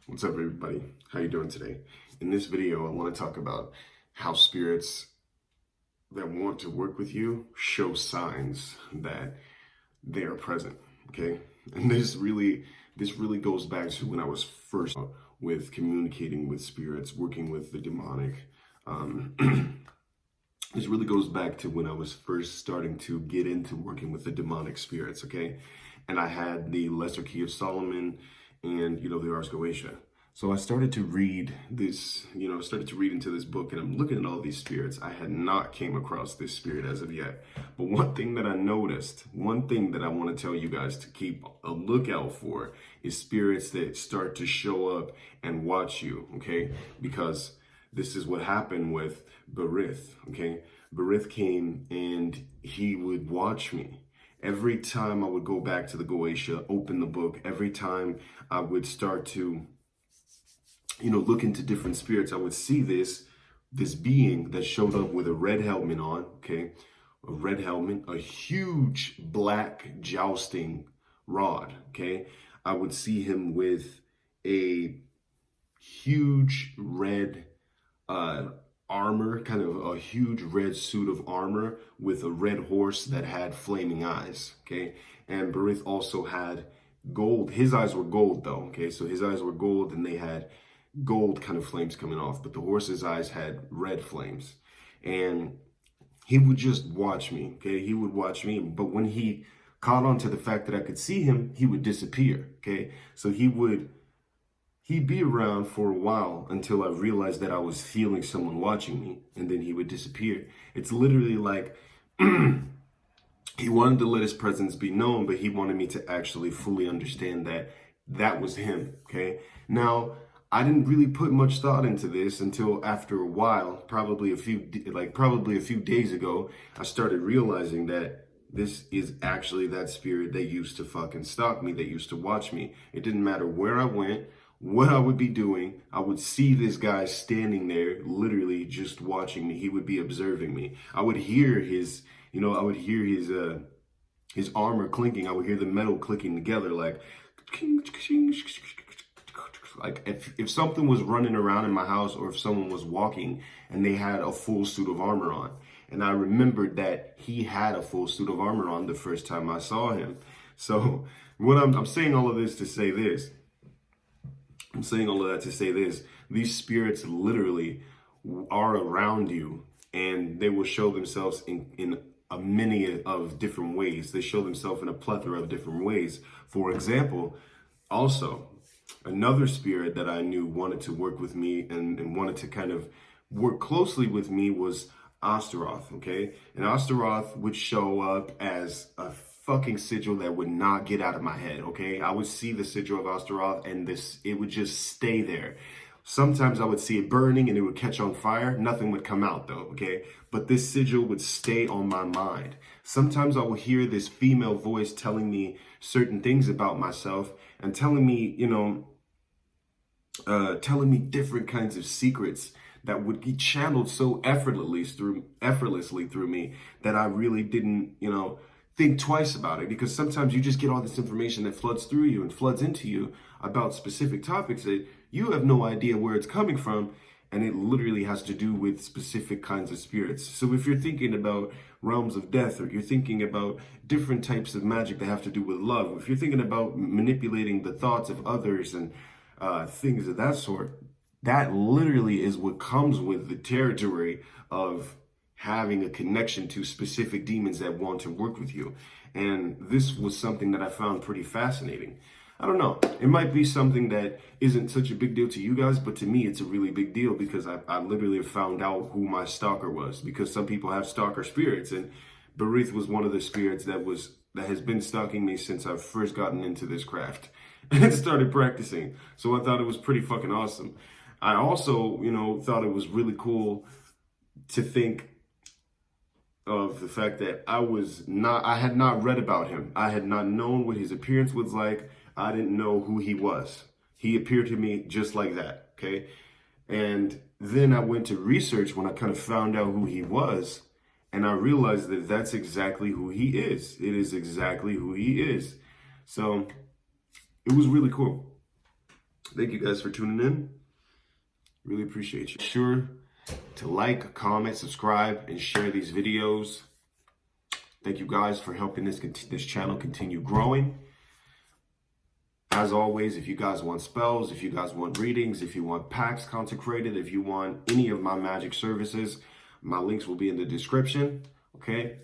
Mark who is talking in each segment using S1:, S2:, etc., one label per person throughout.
S1: What's up, everybody? How you doing today? In this video, I want to talk about how spirits that want to work with you show signs that they are present. Okay, and this really goes back to when I was first with communicating with spirits, working with the demonic. This really goes back to when I was first starting to get into working with the demonic spirits. Okay, and I had the Lesser Key of Solomon and the Ars Goetia. So I started to read this, started to read into this book, and I'm looking at all these spirits. I had not came across this spirit as of yet. But one thing that I noticed, one thing that I want to tell you guys to keep a lookout for is spirits that start to show up and watch you, okay? Because this is what happened with Berith, okay? Berith came and he would watch me. Every time I would go back to the Goetia, open the book, every time I would start to, look into different spirits, I would see this being that showed up with a red helmet on, okay? A red helmet, a huge black jousting rod, okay? I would see him with a huge red armor, kind of a huge red suit of armor with a red horse that had flaming eyes, okay? And Berith also had gold. His eyes were gold though, okay? So his eyes were gold and they had gold kind of flames coming off, but the horse's eyes had red flames. And he would just watch me, okay? He would watch me, but when he caught on to the fact that I could see him, he would disappear, okay? So he'd be around for a while until I realized that I was feeling someone watching me, and then he would disappear. It's literally like he wanted to let his presence be known, but he wanted me to actually fully understand that that was him, okay? Now, I didn't really put much thought into this until after a while, probably a few days ago, I started realizing that this is actually that spirit that used to fucking stalk me, that used to watch me. It didn't matter where I went, what I would be doing, I would see this guy standing there, literally just watching me. He would be observing me. I would hear his armor clinking. I would hear the metal clicking together, like if something was running around in my house, or if someone was walking and they had a full suit of armor on. And I remembered that he had a full suit of armor on the first time I saw him. So I'm saying all of this to say this. I'm saying all of that to say this. These spirits literally are around you, and they will show themselves in a many of different ways. They show themselves in a plethora of different ways. For example, also, another spirit that I knew wanted to work with me and wanted to kind of work closely with me was Astaroth, okay? And Astaroth would show up as a fucking sigil that would not get out of my head, okay? I would see the sigil of Astaroth and it would just stay there. Sometimes I would see it burning and it would catch on fire. Nothing would come out though, okay? But this sigil would stay on my mind. Sometimes I would hear this female voice telling me certain things about myself and telling me, telling me different kinds of secrets that would be channeled so effortlessly through me that I really didn't, think twice about it, because sometimes you just get all this information that floods through you and floods into you about specific topics that you have no idea where it's coming from, and it literally has to do with specific kinds of spirits. So if you're thinking about realms of death, or you're thinking about different types of magic that have to do with love, if you're thinking about manipulating the thoughts of others and things of that sort, that literally is what comes with the territory of having a connection to specific demons that want to work with you. And this was something that I found pretty fascinating. I don't know, it might be something that isn't such a big deal to you guys, but to me it's a really big deal, because I literally found out who my stalker was, because some people have stalker spirits, and Berith was one of the spirits that has been stalking me since I've first gotten into this craft and started practicing. So I thought it was pretty fucking awesome. I also, thought it was really cool to think of the fact that I had not read about him. I had not known what his appearance was like. I didn't know who he was. He appeared to me just like that, okay? And then I went to research when I kind of found out who he was, and I realized that that's exactly who he is. It is exactly who he is. So it was really cool. Thank you guys for tuning in. Really appreciate you. Sure to like, comment, subscribe, and share these videos. Thank you guys for helping this channel continue growing. As always, if you guys want spells, if you guys want readings, if you want pacts consecrated, if you want any of my magic services, my links will be in the description, okay?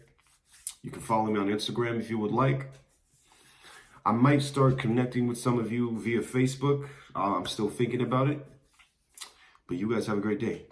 S1: You can follow me on Instagram if you would like. I might start connecting with some of you via Facebook. I'm still thinking about it. But you guys have a great day.